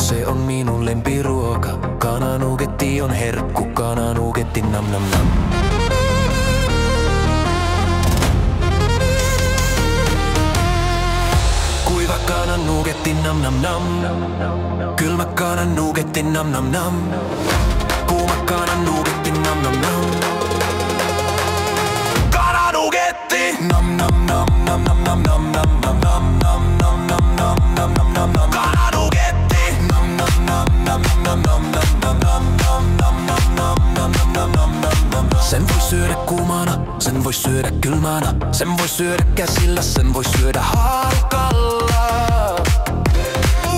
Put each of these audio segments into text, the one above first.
se on minun lempiruoka. Kananugetti on herkku, kananugetti nam nam nam. Kuiva kananugetti nam nam nam. Kylmä kananugetti nam nam nam. Kuuma kananugetti nam nam nam. Kananugetti nam nam nam nam nam nam nam nam nam nam nam nam nam nam nam nam nam nam. Kananugetti nam nam nam nam nam nam nam nam nam nam nam nam nam nam nam nam. Sen voi syödä kuumana, sen voi syödä kylmänä, sen voi syödä käsillä, sen voi syödä haarukalla.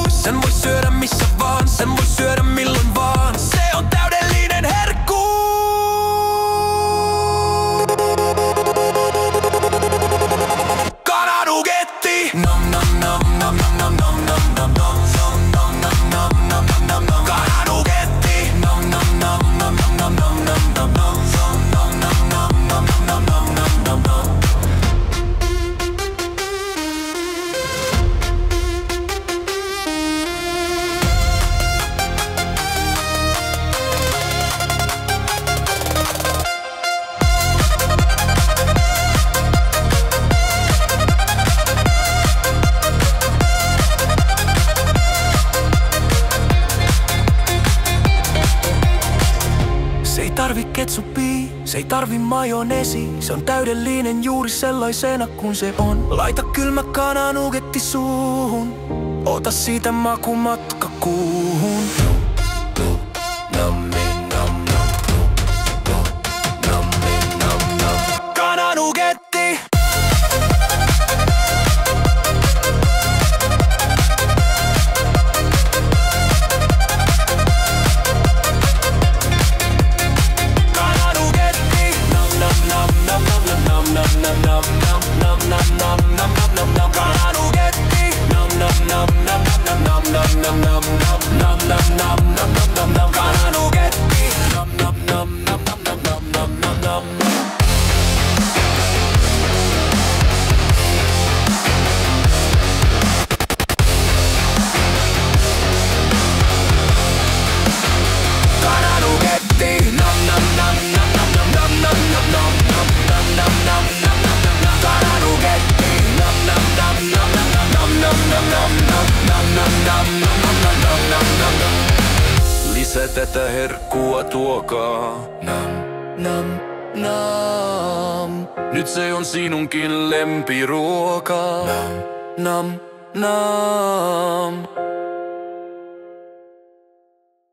Sen voi syödä missä vaan, sen voi syödä milloin vaan. Se on täydellinen herkku. Kananugetti nam nam nam nam nam nam nam nam nam nam nam nam nam nam nam nam. Kananugetti nam nam nam nam nam nam nam nam nam nam nam nam nam nam nam nam. Se ei tarvi ketsuppia, se ei tarvi majoneesi. Se on täydellinen juuri sellaisena kuin se on. Laita kylmä kananugetti suuhun, ota siitä makumatka kuuhun. Kananugetti. Lisä tätä herkkua tuokaa. Nam, nam, nam. Nyt se on sinunkin lempiruoka. Nam, nam, nam.